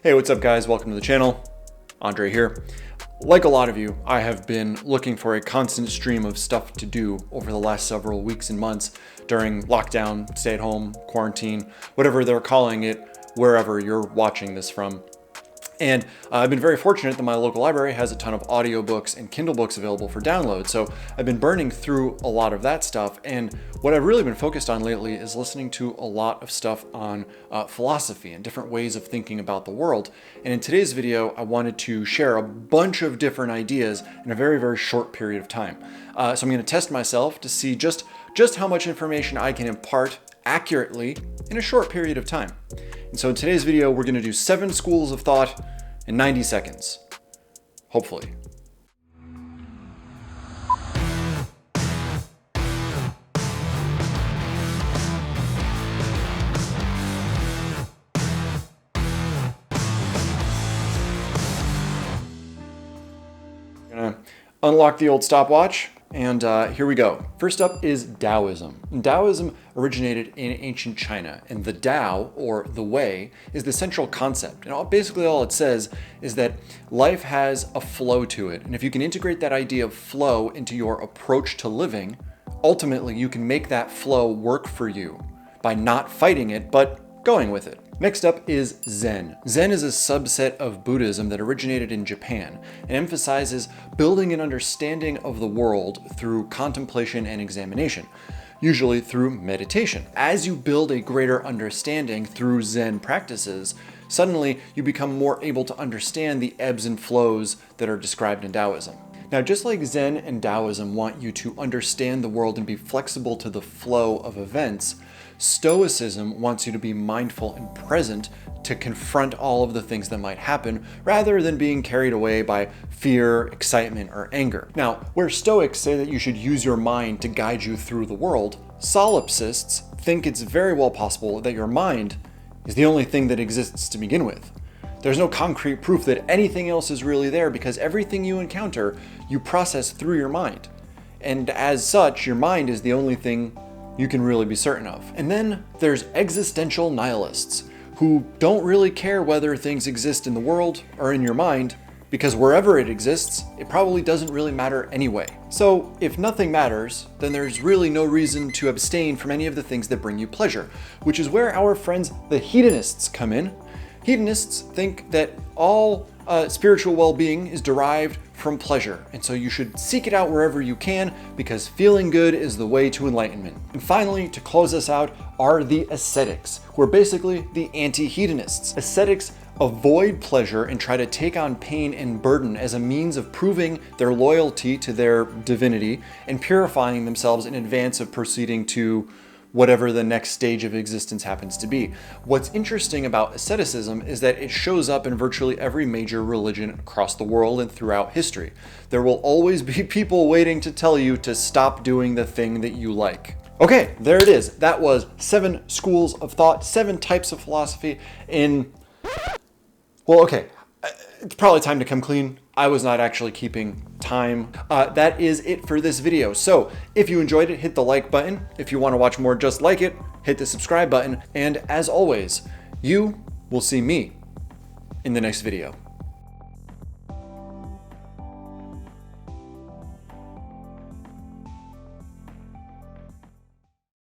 Hey, what's up guys? Welcome to the channel. Andre here. Like a lot of you, I have been looking for a constant stream of stuff to do over the last several weeks and months during lockdown, stay at home, quarantine, whatever they're calling it, wherever you're watching this from. And I've been very fortunate that my local library has a ton of audiobooks and Kindle books available for download. So I've been burning through a lot of that stuff. And what I've really been focused on lately is listening to a lot of stuff on philosophy and different ways of thinking about the world. And in today's video, I wanted to share a bunch of different ideas in a very, very short period of time. So I'm going to test myself to see just how much information I can impart accurately in a short period of time. And so in today's video, we're going to do 7 schools of thought in 90 seconds, hopefully. I'm going to unlock the old stopwatch. And here we go. First up is Taoism. And Taoism originated in ancient China, and the Tao, or the way, is the central concept. And basically all it says is that life has a flow to it. And if you can integrate that idea of flow into your approach to living, ultimately you can make that flow work for you by not fighting it, but going with it. Next up is Zen. Zen is a subset of Buddhism that originated in Japan and emphasizes building an understanding of the world through contemplation and examination, usually through meditation. As you build a greater understanding through Zen practices, suddenly you become more able to understand the ebbs and flows that are described in Taoism. Now, just like Zen and Taoism want you to understand the world and be flexible to the flow of events, Stoicism wants you to be mindful and present to confront all of the things that might happen rather than being carried away by fear, excitement, or anger. Now, where Stoics say that you should use your mind to guide you through the world, solipsists think it's very well possible that your mind is the only thing that exists to begin with. There's no concrete proof that anything else is really there because everything you encounter, you process through your mind. And as such, your mind is the only thing you can really be certain of. And then there's existential nihilists who don't really care whether things exist in the world or in your mind because wherever it exists, it probably doesn't really matter anyway. So if nothing matters, then there's really no reason to abstain from any of the things that bring you pleasure, which is where our friends, the hedonists, come in. Hedonists think that all spiritual well-being is derived from pleasure, and so you should seek it out wherever you can because feeling good is the way to enlightenment. And finally, to close us out, are the ascetics, who are basically the anti-hedonists. Ascetics avoid pleasure and try to take on pain and burden as a means of proving their loyalty to their divinity and purifying themselves in advance of proceeding to whatever the next stage of existence happens to be. What's interesting about asceticism is that it shows up in virtually every major religion across the world and throughout history. There will always be people waiting to tell you to stop doing the thing that you like. Okay, there it is. That was 7 schools of thought, 7 types of philosophy in... Well, okay, it's probably time to come clean. I was not actually keeping time. That is it for this video. So if you enjoyed it, hit the like button. If you want to watch more just like it, hit the subscribe button. And as always, you will see me in the next video.